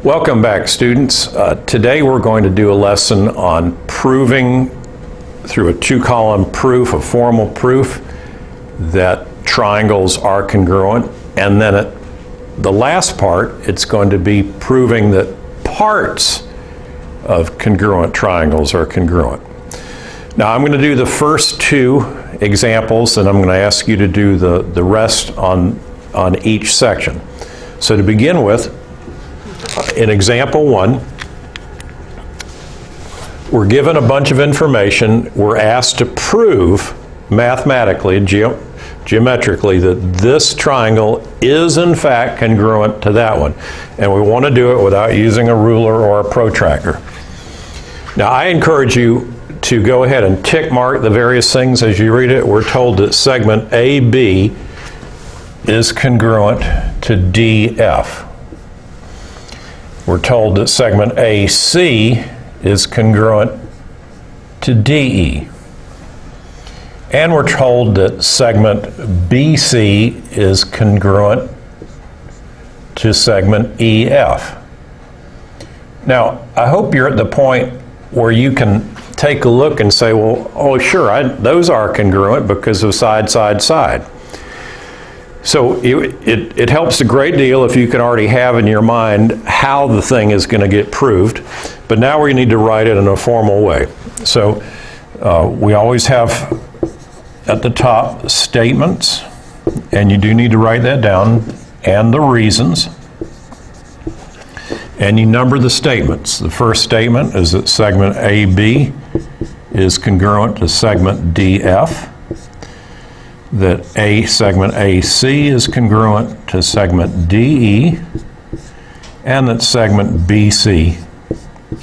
Welcome back, students. Today we're going to do a lesson on proving through a two-column proof, a formal proof, that triangles are congruent. And then at the last part, it's going to be proving that parts of congruent triangles are congruent. Now I'm going to do the first two examples, and I'm going to ask you to do the rest on each section. So to begin with, in example one, we're given a bunch of information. We're asked to prove mathematically, geometrically, that this triangle is in fact congruent to that one. And we want to do it without using a ruler or a protractor. Now I encourage you to go ahead and tick mark the various things as you read it. We're told that segment AB is congruent to DF. We're told that segment AC is congruent to DE. And we're told that segment BC is congruent to segment EF. Now, I hope you're at the point where you can take a look and say, well, oh sure, those are congruent because of side, side, side. So it helps a great deal if you can already have in your mind how the thing is going to get proved. But now we need to write it in a formal way. So we always have at the top statements, and you do need to write that down, and the reasons. And you number the statements. The first statement is that segment AB is congruent to segment DF. That segment AC is congruent to segment DE, and that segment BC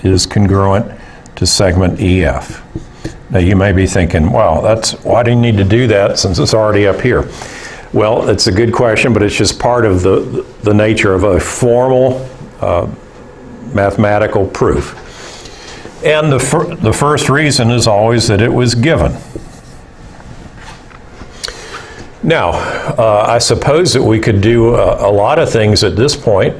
is congruent to segment EF. Now you may be thinking, well, why do you need to do that since it's already up here? Well, it's a good question, but it's just part of the nature of a formal mathematical proof. And the first reason is always that it was given. Now, I suppose that we could do a lot of things at this point,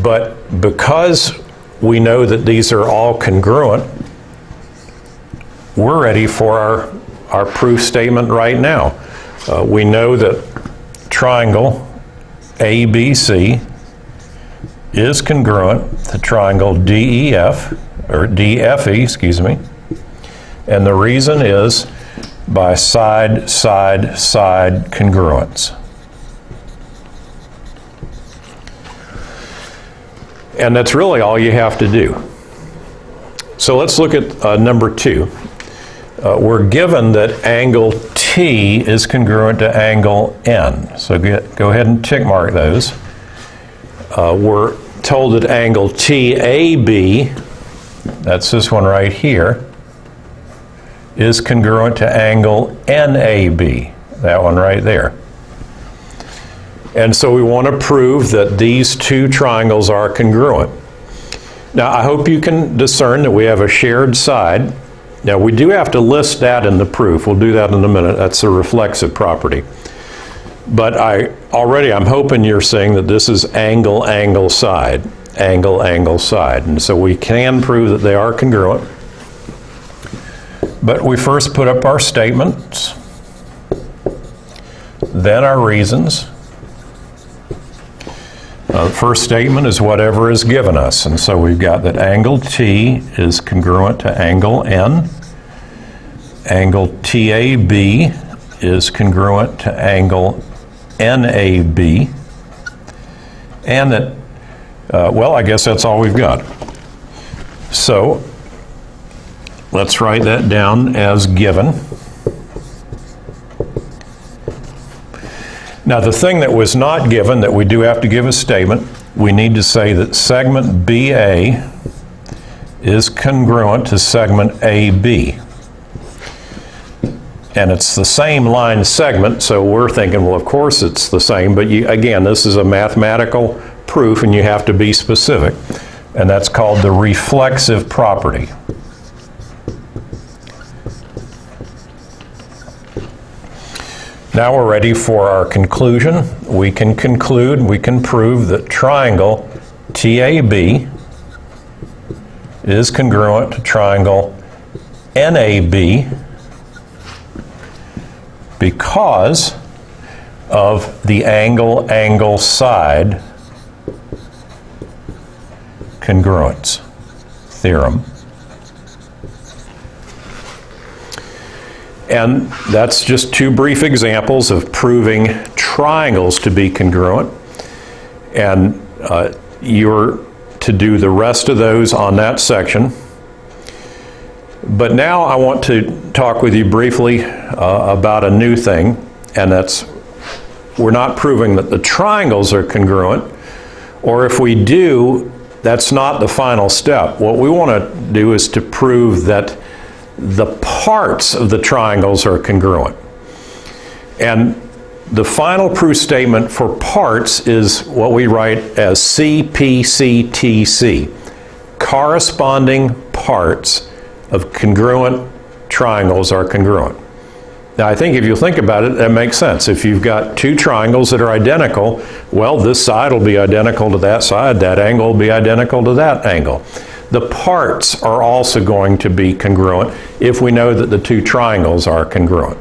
but because we know that these are all congruent, we're ready for our proof statement right now. We know that triangle ABC is congruent to triangle DEF, or DFE, excuse me, and the reason is by side, side, side congruence. And that's really all you have to do. So let's look at number two. We're given that angle T is congruent to angle N. So go ahead and tick mark those. We're told that angle TAB, that's this one right here, is congruent to angle NAB, that one right there. And so we want to prove that these two triangles are congruent. Now I hope you can discern that we have a shared side. Now we do have to list that in the proof. We'll do that in a minute. That's a reflexive property. But I'm hoping you're seeing that this is angle, angle, side, angle, angle, side. And so we can prove that they are congruent. But we first put up our statements, then our reasons. The first statement is whatever is given us, and so we've got that angle T is congruent to angle N, angle TAB is congruent to angle NAB, and that, well, I guess that's all we've got. So let's write that down as given. Now the thing that was not given, that we do have to give a statement, we need to say that segment BA is congruent to segment AB. And it's the same line segment, so we're thinking, well, of course it's the same, but again, this is a mathematical proof and you have to be specific. And that's called the reflexive property. Now we're ready for our conclusion. We can conclude, we can prove that triangle TAB is congruent to triangle NAB because of the angle-angle side congruence theorem. And that's just two brief examples of proving triangles to be congruent. And you're to do the rest of those on that section. But now I want to talk with you briefly about a new thing, and that's we're not proving that the triangles are congruent, or if we do, that's not the final step. What we want to do is to prove that the parts of the triangles are congruent. And the final proof statement for parts is what we write as CPCTC, corresponding parts of congruent triangles are congruent. Now, I think if you think about it, that makes sense. If you've got two triangles that are identical, well, this side will be identical to that side, that angle will be identical to that angle. The parts are also going to be congruent if we know that the two triangles are congruent.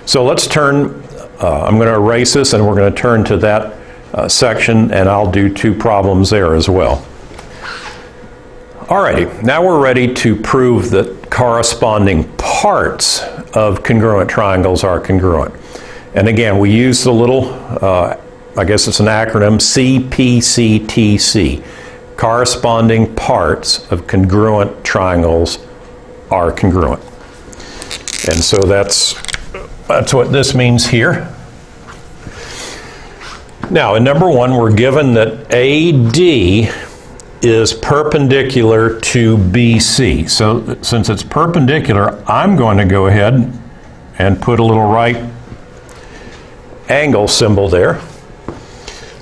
So let's turn, I'm going to erase this and we're going to turn to that section, and I'll do two problems there as well. Alrighty, now we're ready to prove that corresponding parts of congruent triangles are congruent. And again, we use the little, I guess it's an acronym, CPCTC. Corresponding parts of congruent triangles are congruent. And so that's what this means here. Now, in number one, we're given that AD is perpendicular to BC. So since it's perpendicular, I'm going to go ahead and put a little right angle symbol there.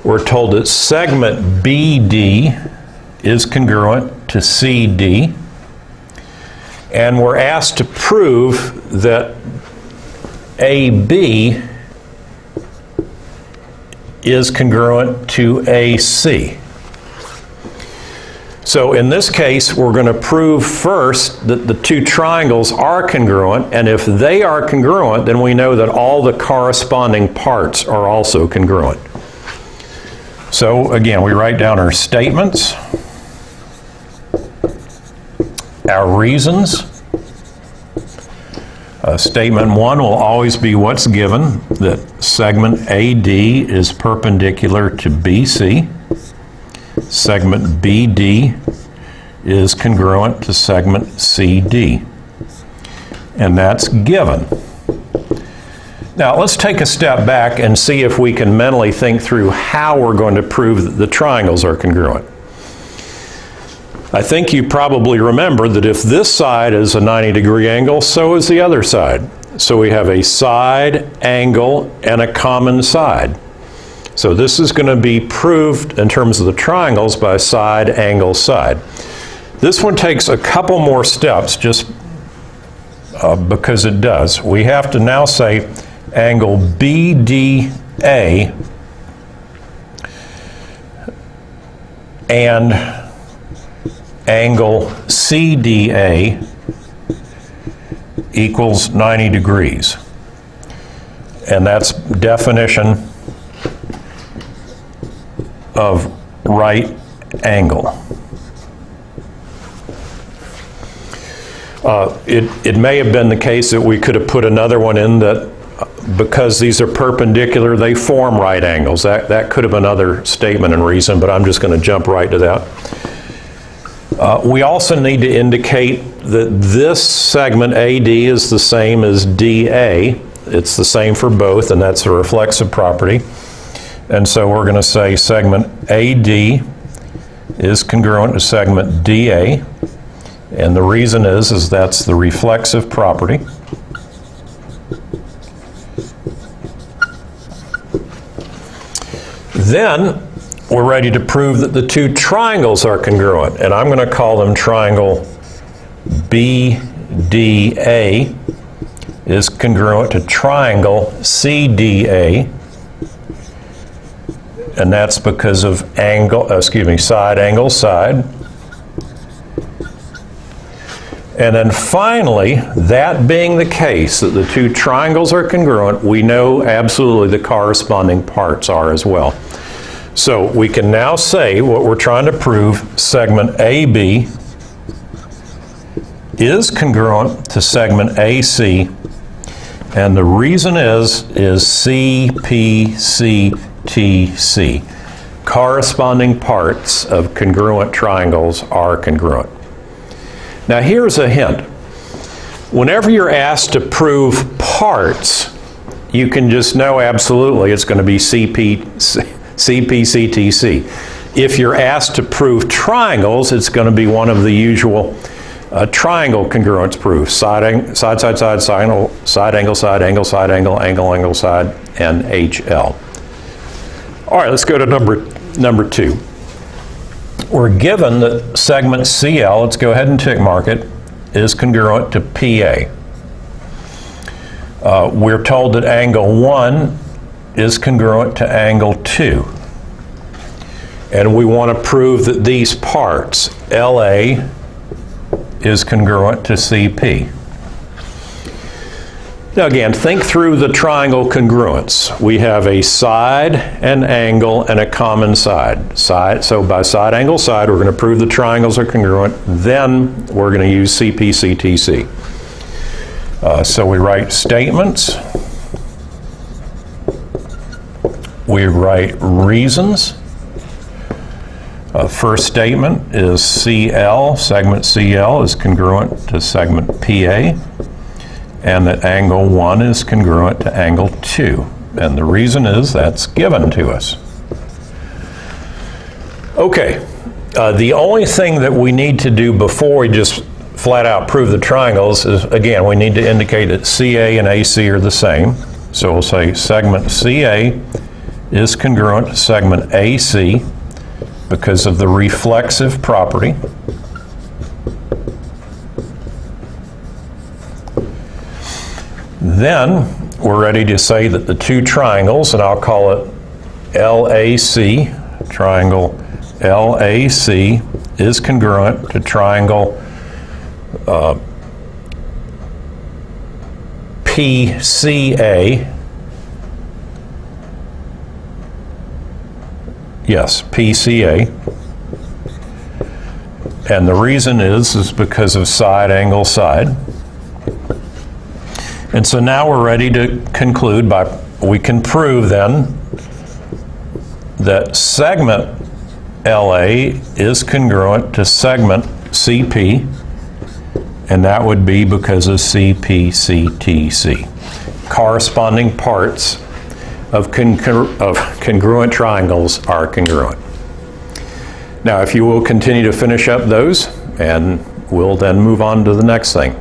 We're told that segment BD is congruent to CD, and we're asked to prove that AB is congruent to AC. So in this case, we're going to prove first that the two triangles are congruent, and if they are congruent, then we know that all the corresponding parts are also congruent. So again, we write down our statements, our reasons. Statement one will always be what's given, that segment AD is perpendicular to BC. Segment BD is congruent to segment CD. And that's given. Now let's take a step back and see if we can mentally think through how we're going to prove that the triangles are congruent. I think you probably remember that if this side is a 90-degree angle, so is the other side. So we have a side, angle, and a common side. So this is going to be proved in terms of the triangles by side, angle, side. This one takes a couple more steps just because it does. We have to now say angle BDA and angle CDA equals 90 degrees. And that's definition of right angle. It may have been the case that we could have put another one in that because these are perpendicular, they form right angles. That could have been another statement and reason, but I'm just going to jump right to that. We also need to indicate that this segment AD is the same as DA. It's the same for both, and that's a reflexive property. And so we're going to say segment AD is congruent to segment DA. And the reason is that's the reflexive property. Then we're ready to prove that the two triangles are congruent, and I'm going to call them triangle BDA is congruent to triangle CDA, and that's because of side angle side. And then finally, that being the case, that the two triangles are congruent, we know absolutely the corresponding parts are as well. So we can now say what we're trying to prove, segment AB is congruent to segment AC, and the reason is CPCTC. Corresponding parts of congruent triangles are congruent. Now here's a hint. Whenever you're asked to prove parts, you can just know absolutely it's going to be CPCTC. If you're asked to prove triangles, it's going to be one of the usual triangle congruence proofs. Side angle, side angle, side angle, angle, angle, side, and HL. All right, let's go to number 2. We're given that segment CL, let's go ahead and tick mark it, is congruent to PA. We're told that angle 1 is congruent to angle 2. And we want to prove that these parts, LA is congruent to CP. Now again, think through the triangle congruence. We have a side, an angle, and a common side. So by side, angle, side, we're going to prove the triangles are congruent. Then we're going to use CPCTC. So we write statements. We write reasons. First statement is CL, segment CL is congruent to segment PA, and that angle 1 is congruent to angle 2. And the reason is that's given to us. Okay, the only thing that we need to do before we just flat out prove the triangles is, again, we need to indicate that CA and AC are the same. So we'll say segment CA is congruent to segment AC because of the reflexive property. Then we're ready to say that the two triangles, and I'll call it LAC, triangle LAC is congruent to triangle PCA. Yes, PCA. And the reason is because of side angle side. And so now we're ready to conclude we can prove then that segment LA is congruent to segment CP, and that would be because of CPCTC. Corresponding parts of congruent triangles are congruent. Now, if you will continue to finish up those, and we'll then move on to the next thing.